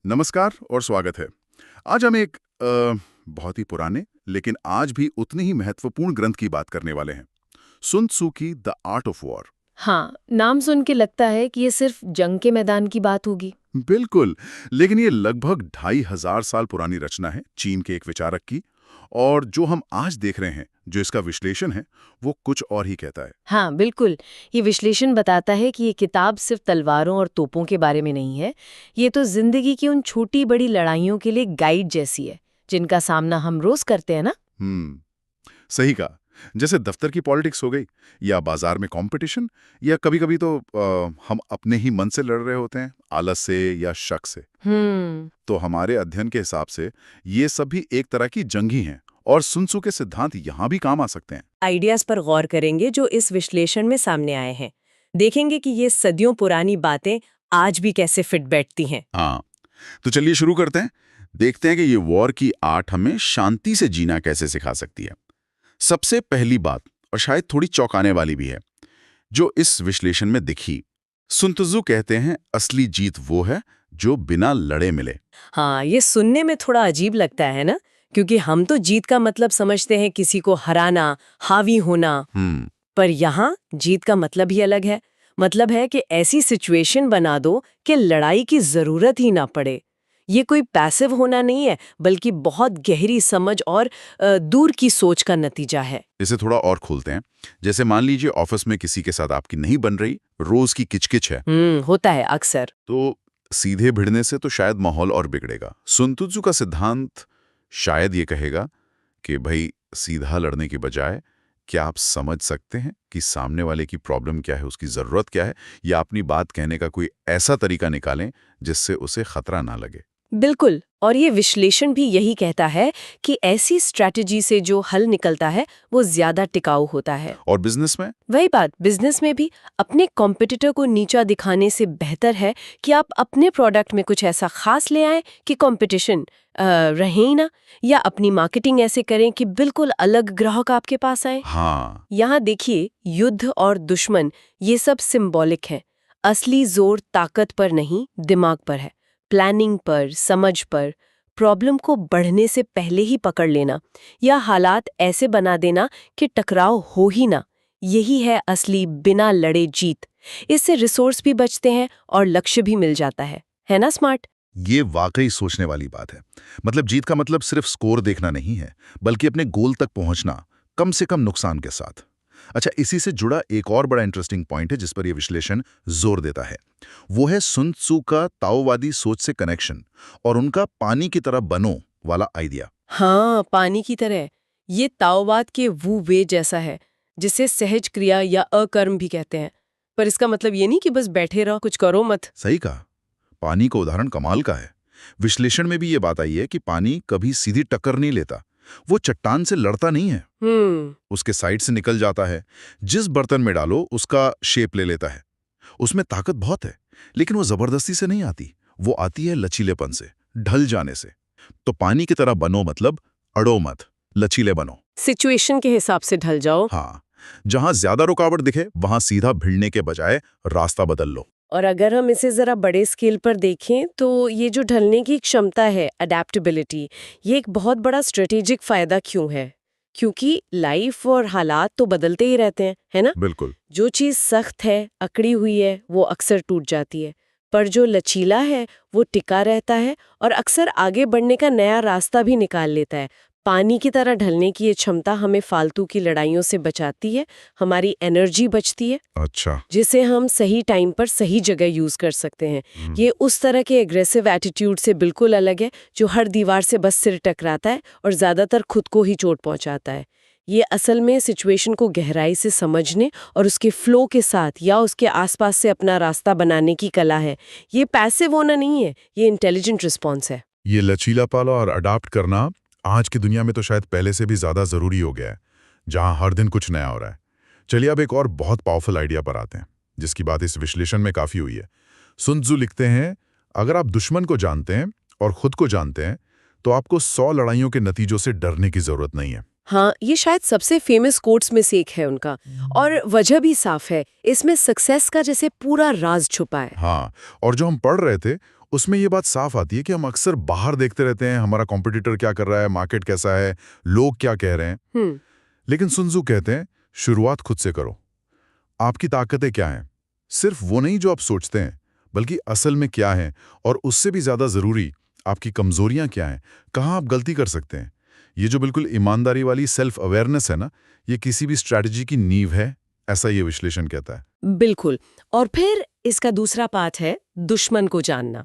नमस्कार और स्वागत है। आज हम एक बहुत ही पुराने लेकिन आज भी उतने ही महत्वपूर्ण ग्रंथ की बात करने वाले हैं। सुन त्सू की द आर्ट ऑफ वॉर। हाँ, नाम सुन के लगता है कि ये सिर्फ जंग के मैदान की बात होगी। बिल्कुल, लेकिन ये लगभग 2500 साल पुरानी रचना है चीन के एक विचारक की। और जो हम आज देख रहे हैं, जो इसका विश्लेषण है, वो कुछ और ही कहता है। हाँ, बिल्कुल। ये विश्लेषण बताता है कि ये किताब सिर्फ तलवारों और तोपों के बारे में नहीं है। ये तो जिंदगी की उन छोटी बड़ी लड़ाइयों के लिए गाइड जैसी है, जिनका सामना हम रोज करते हैं ना। हम्म, सही कहा। जैसे दफ्तर की पॉलिटिक्स हो गई, या बाजार में कंपटीशन, या कभी-कभी तो हम अपने ही मन से लड़ रहे होते हैं, आलस से या शक से। हम्म। तो हमारे अध्ययन के हिसाब से ये सब भी एक तरह की जंग ही हैं, और सुन त्सू के सिद्धांत यहाँ भी काम आ सकते हैं। आइडियाज पर गौर करेंगे जो इस विश्लेषण में सामने आए हैं। देखेंगे कि ये सदियों पुरानी बातें आज भी कैसे फिट बैठती हैं। हाँ, तो चलिए शुरू करते हैं। देखते हैं कि ये वॉर की आर्ट हमें शांति से जीना कैसे सिखा सकती है। सबसे पहली बात, और शायद थोड़ी चौंकाने वाली भी है, जो इस विश्लेषण में दिखी। सुन त्सू कहते हैं असली जीत वो है जो बिना लड़े मिले। हाँ, ये सुनने में थोड़ा अजीब लगता है ना, क्योंकि हम तो जीत का मतलब समझते हैं किसी को हराना, हावी होना। हम्म, पर यहाँ जीत का मतलब ही अलग है। मतलब है कि ऐसी सिचुएशन बना दो कि लड़ाई की जरूरत ही ना पड़े। ये कोई पैसिव होना नहीं है, बल्कि बहुत गहरी समझ और दूर की सोच का नतीजा है। इसे थोड़ा और खोलते हैं। जैसे मान लीजिए ऑफिस में किसी के साथ आपकी नहीं बन रही, रोज की किचकिच है, होता है अक्सर। तो सीधे भिड़ने से तो शायद माहौल और बिगड़ेगा। सुन त्सू का सिद्धांत शायद ये कहेगा कि भाई, सीधा लड़ने की बजाय क्या आप समझ सकते हैं कि सामने वाले की प्रॉब्लम क्या है, उसकी ज़रूरत क्या है, या अपनी बात कहने का कोई ऐसा तरीका निकालें जिससे उसे खतरा ना लगे। बिल्कुल। और ये विश्लेषण भी यही कहता है कि ऐसी स्ट्रैटेजी से जो हल निकलता है वो ज्यादा टिकाऊ होता है। और बिजनेस में वही बात बिजनेस में भी अपने कॉम्पिटिटर को नीचा दिखाने से बेहतर है कि आप अपने प्रोडक्ट में कुछ ऐसा खास ले आएं कि कंपटीशन रहे ही ना, या अपनी मार्केटिंग ऐसे करें कि बिल्कुल अलग ग्राहक आपके पास आए। हाँ, यहाँ देखिए, युद्ध और दुश्मन ये सब सिंबॉलिक है। असली जोर ताकत पर नहीं, दिमाग पर है। प्लानिंग पर, समझ पर। प्रॉब्लम को बढ़ने से पहले ही पकड़ लेना, या हालात ऐसे बना देना कि टकराव हो ही ना, यही है असली बिना लड़े जीत। इससे रिसोर्स भी बचते हैं और लक्ष्य भी मिल जाता है ना स्मार्ट। ये वाकई सोचने वाली बात है। मतलब जीत का मतलब सिर्फ स्कोर देखना नहीं है, बल्कि अपने गोल तक पहुंचना, कम से कम नुकसान के साथ। अच्छा, इसी से जुड़ा एक और बड़ा इंटरेस्टिंग पॉइंट है जिस पर यह विश्लेषण जोर देता है। वो है सुन त्सू का ताओवादी सोच से कनेक्शन, और उनका पानी की तरह बनो वाला आइडिया। हाँ, पानी की तरह। ये ताओवाद के वू वे जैसा है, जिसे सहज क्रिया या अकर्म भी कहते हैं। पर इसका मतलब ये नहीं कि बस बैठे रहो, कुछ करो मत। सही कहा। पानी का उदाहरण कमाल का है। विश्लेषण में भी ये बात आई है कि पानी कभी सीधी टक्कर नहीं लेता। वो चट्टान से लड़ता नहीं है, उसके साइड से निकल जाता है। जिस बर्तन में डालो उसका शेप ले लेता है। उसमें ताकत बहुत है, लेकिन वो जबरदस्ती से नहीं आती। वो आती है लचीलेपन से, ढल जाने से। तो पानी की तरह बनो मतलब अड़ो मत, लचीले बनो। सिचुएशन के हिसाब से ढल जाओ। हाँ, जहां ज्यादा रुकावट दिखे वहां सीधा भिड़ने के बजाय रास्ता बदल लो। और अगर हम इसे जरा बड़े स्केल पर देखें तो ये जो ढलने की क्षमता है, अडेप्टेबिलिटी, ये एक बहुत बड़ा स्ट्रेटेजिक फायदा क्यों है? क्योंकि लाइफ और हालात तो बदलते ही रहते हैं, है ना? बिल्कुल। जो चीज सख्त है, अकड़ी हुई है, वो अक्सर टूट जाती है। पर जो लचीला है, वो टिका रहता है और अक्सर आगे बढ़ने का नया रास्ता भी निकाल लेता है। पानी की तरह ढलने की ये क्षमता हमें फालतू की लड़ाइयों से बचाती है, हमारी एनर्जी बचती है, अच्छा। जिसे हम सही टाइम पर सही जगह यूज कर सकते हैं। ये उस तरह के एग्रेसिव एटीट्यूड से बिल्कुल अलग है जो हर दीवार से बस सिर टकराता है और ज्यादातर खुद को ही चोट पहुंचाता है। ये असल में सिचुएशन को गहराई से समझने और उसके फ्लो के साथ या उसके आसपास से अपना रास्ता बनाने की कला है। ये पैसिव होना नहीं है, ये इंटेलिजेंट रिस्पॉन्स है। ये लचीलापन और अडाप्ट करना आज की दुनिया में तो शायद पहले से भी ज्यादा जरूरी हो गया है, जहां हर दिन कुछ नया हो रहा है। चलिए अब एक और बहुत पावरफुल आइडिया पर आते हैं, जिसकी बात इस विश्लेषण में काफी हुई है। सुन त्सू लिखते हैं, अगर आप दुश्मन को जानते हैं और खुद को जानते हैं, तो आपको 100 लड़ाइयों के नतीजों से डरने की जरूरत नहीं है। हाँ, ये शायद सबसे फेमस कोट्स में से एक है उनका, और वजह भी साफ है। इसमें सक्सेस का जैसे पूरा राज छुपा है। हाँ, और जो हम पढ़ रहे थे उसमें ये बात साफ आती है कि हम अक्सर बाहर देखते रहते हैं, हमारा कॉम्पिटिटर क्या कर रहा है, मार्केट कैसा है, लोग क्या कह रहे हैं। लेकिन सुन त्जू कहते हैं, शुरुआत खुद से करो। आपकी ताकतें क्या हैं? सिर्फ वो नहीं जो आप सोचते हैं, बल्कि असल में क्या है, और उससे भी ज्यादा जरूरी आपकी कमजोरियां क्या हैं, कहाँ आप गलती कर सकते हैं। ये जो बिल्कुल ईमानदारी वाली सेल्फ अवेयरनेस है ना, ये किसी भी स्ट्रैटेजी की नींव है, ऐसा ये विश्लेषण कहता है। बिल्कुल। और फिर इसका दूसरा पार्ट है दुश्मन को जानना।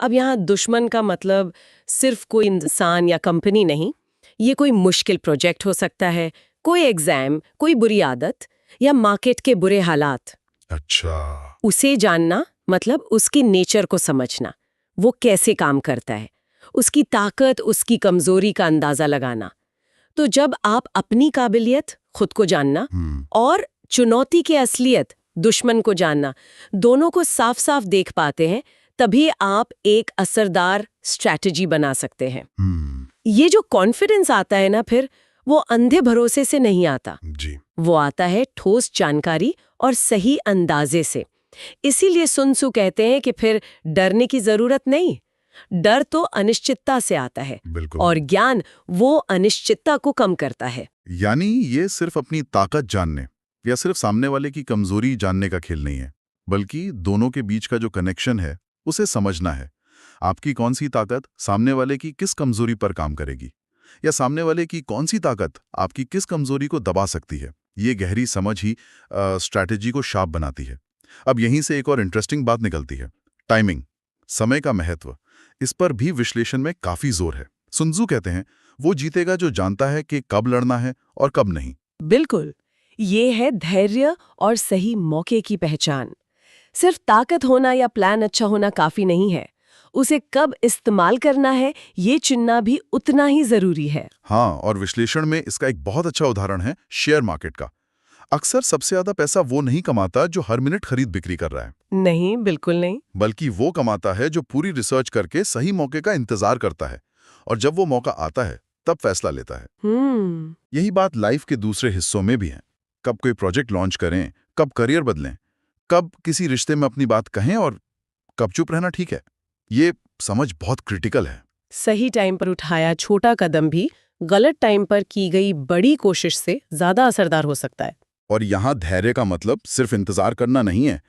अब यहाँ दुश्मन का मतलब सिर्फ कोई इंसान या कंपनी नहीं, ये कोई मुश्किल प्रोजेक्ट हो सकता है, कोई एग्जाम, कोई बुरी आदत या मार्केट के बुरे हालात। अच्छा। उसे जानना मतलब उसकी नेचर को समझना, वो कैसे काम करता है, उसकी ताकत, उसकी कमजोरी का अंदाजा लगाना। तो जब आप अपनी काबिलियत, खुद को जानना, और चुनौती की असलियत, दुश्मन को जानना, दोनों को साफ साफ देख पाते हैं, तभी आप एक असरदार स्ट्रैटेजी बना सकते हैं। ये जो कॉन्फिडेंस आता है ना, फिर वो अंधे भरोसे से नहीं आता जी। वो आता है ठोस जानकारी और सही अंदाजे से। इसीलिए सुन त्सू कहते हैं कि फिर डरने की जरूरत नहीं, डर तो अनिश्चितता से आता है, बिल्कुल। और ज्ञान वो अनिश्चितता को कम करता है। यानी ये सिर्फ अपनी ताकत जानने या सिर्फ सामने वाले की कमजोरी जानने का खेल नहीं है, बल्कि दोनों के बीच का जो कनेक्शन है उसे समझना है। आपकी कौन सी ताकत सामने वाले की किस कमजोरी पर काम करेगी, या सामने वाले की कौन सी ताकत आपकी किस कमजोरी को दबा सकती है। ये गहरी समझ ही स्ट्रैटेजी को शार्प बनाती है। अब यहीं से एक और इंटरेस्टिंग बात निकलती है, टाइमिंग, समय का महत्व। इस पर भी विश्लेषण में काफी जोर है। सुन त्सू कहते हैं, वो जीतेगा जो जानता है कि कब लड़ना है और कब नहीं। बिल्कुल, ये है धैर्य और सही मौके की पहचान। सिर्फ ताकत होना या प्लान अच्छा होना काफी नहीं है, उसे कब इस्तेमाल करना है ये चुनना भी उतना ही जरूरी है। हाँ, और विश्लेषण में इसका एक बहुत अच्छा उदाहरण है शेयर मार्केट का। अक्सर सबसे ज्यादा पैसा वो नहीं कमाता जो हर मिनट खरीद बिक्री कर रहा है, नहीं, बिल्कुल नहीं। बल्कि वो कमाता है जो पूरी रिसर्च करके सही मौके का इंतजार करता है, और जब वो मौका आता है तब फैसला लेता है। यही बात लाइफ के दूसरे हिस्सों में भी है। कब कोई प्रोजेक्ट लॉन्च करें, कब करियर बदलें, कब किसी रिश्ते में अपनी बात कहें, और कब चुप रहना ठीक है, ये समझ बहुत क्रिटिकल है। सही टाइम पर उठाया छोटा कदम भी गलत टाइम पर की गई बड़ी कोशिश से ज्यादा असरदार हो सकता है। और यहाँ धैर्य का मतलब सिर्फ इंतजार करना नहीं है,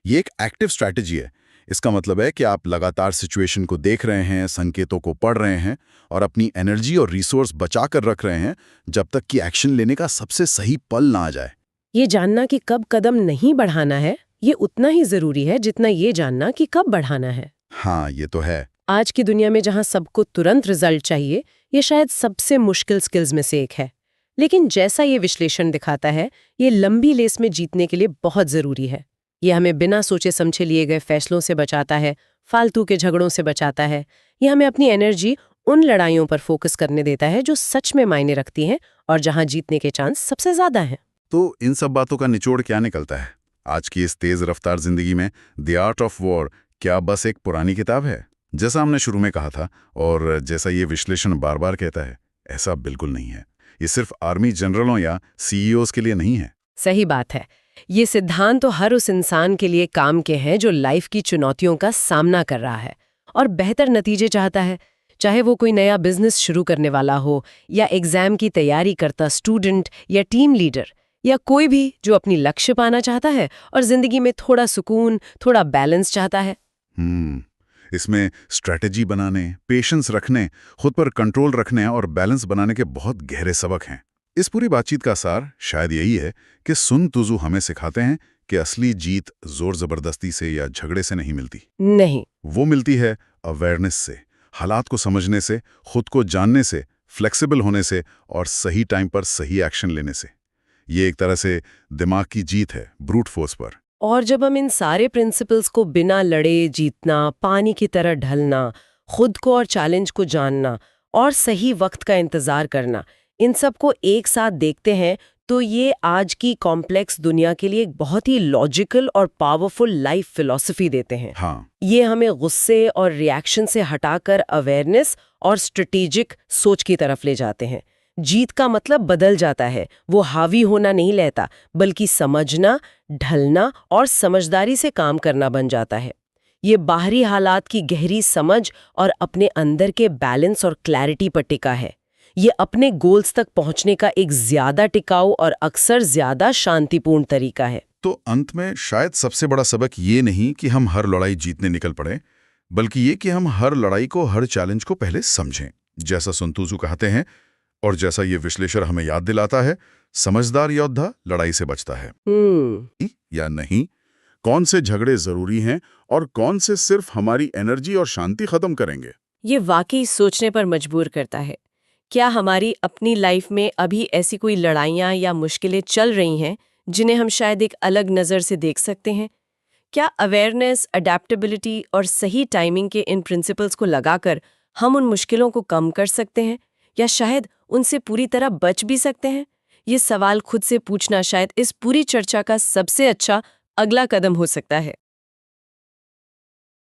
ये एक एक्टिव स्ट्रैटेजी है। इसका मतलब है कि आप लगातार सिचुएशन को देख रहे हैं, संकेतों को पढ़ रहे हैं, और अपनी एनर्जी और रिसोर्स बचा कर रख रहे हैं जब तक कि एक्शन लेने का सबसे सही पल ना आ जाए। ये जानना कि कब कदम नहीं बढ़ाना है, ये उतना ही जरूरी है जितना ये जानना कि कब बढ़ाना है। हाँ, ये तो है। आज की दुनिया में जहां सबको तुरंत रिजल्ट चाहिए, ये शायद सबसे मुश्किल स्किल्स में से एक है। लेकिन जैसा ये विश्लेषण दिखाता है, ये लंबी रेस में जीतने के लिए बहुत जरूरी है। ये हमें बिना सोचे समझे लिए गए फैसलों से बचाता है, फालतू के झगड़ों से बचाता है। ये हमें अपनी एनर्जी उन लड़ाइयों पर फोकस करने देता है जो सच में मायने रखती हैं और जहां जीतने के चांस सबसे ज्यादा हैं। तो इन सब बातों का निचोड़ क्या निकलता है? आज की इस तेज रफ्तार जिंदगी में द आर्ट ऑफ वॉर क्या बस एक पुरानी किताब है, जैसा हमने शुरू में कहा था, और जैसा ये विश्लेषण बार बार कहता है? ऐसा बिल्कुल नहीं है। ये सिर्फ आर्मी जनरलों या सीईओज के लिए नहीं है। सही बात है। ये सिद्धांत तो हर उस इंसान के लिए काम के हैं जो लाइफ की चुनौतियों का सामना कर रहा है और बेहतर नतीजे चाहता है। चाहे वो कोई नया बिजनेस शुरू करने वाला हो, या एग्जाम की तैयारी करता स्टूडेंट या टीम लीडर, या कोई भी जो अपनी लक्ष्य पाना चाहता है और जिंदगी में थोड़ा सुकून, थोड़ा बैलेंस चाहता है। इसमें स्ट्रैटेजी बनाने, पेशेंस रखने, खुद पर कंट्रोल रखने और बैलेंस बनाने के बहुत गहरे सबक हैं। इस पूरी बातचीत का सार शायद यही है कि सुन त्सू हमें सिखाते हैं कि असली जीत जोर जबरदस्ती से या झगड़े से नहीं मिलती। नहीं, वो मिलती है अवेयरनेस से, हालात को समझने से, खुद को जानने से, फ्लेक्सिबल होने से और सही टाइम पर सही एक्शन लेने से। ये एक तरह से दिमाग की जीत है ब्रूट फोर्स पर। और जब हम इन सारे प्रिंसिपल्स को बिना लड़े जीतना, पानी की तरह ढलना, खुद को और चैलेंज को जानना और सही वक्त का इंतजार करना, इन सब को एक साथ देखते हैं तो ये आज की कॉम्प्लेक्स दुनिया के लिए एक बहुत ही लॉजिकल और पावरफुल लाइफ फिलॉसफी देते हैं। हाँ, ये हमें गुस्से और रिएक्शन से हटाकर अवेयरनेस और स्ट्रेटेजिक सोच की तरफ ले जाते हैं। जीत का मतलब बदल जाता है, वो हावी होना नहीं लेता, बल्कि समझना, ढलना और समझदारी से काम करना बन जाता है। ये बाहरी हालात की गहरी समझ और अपने अंदर के बैलेंस और क्लैरिटी पर टिका है। ये अपने गोल्स तक पहुंचने का एक ज्यादा टिकाऊ और अक्सर ज्यादा शांतिपूर्ण तरीका है। तो अंत में शायद सबसे बड़ा सबक ये नहीं कि हम हर लड़ाई जीतने निकल पड़े, बल्कि ये कि हम हर लड़ाई को, हर चैलेंज को पहले समझें। जैसा सुन त्सू कहते हैं और जैसा ये विश्लेषण हमें याद दिलाता है, समझदार योद्धा लड़ाई से बचता है या नहीं, कौन से झगड़े जरूरी हैं और कौन से सिर्फ हमारी एनर्जी और शांति खत्म करेंगे। ये वाकई सोचने पर मजबूर करता है। क्या हमारी अपनी लाइफ में अभी ऐसी कोई लड़ाइयाँ या मुश्किलें चल रही हैं जिन्हें हम शायद एक अलग नज़र से देख सकते हैं? क्या अवेयरनेस, अडेप्टेबिलिटी और सही टाइमिंग के इन प्रिंसिपल्स को लगाकर हम उन मुश्किलों को कम कर सकते हैं या शायद उनसे पूरी तरह बच भी सकते हैं? ये सवाल खुद से पूछना शायद इस पूरी चर्चा का सबसे अच्छा अगला कदम हो सकता है।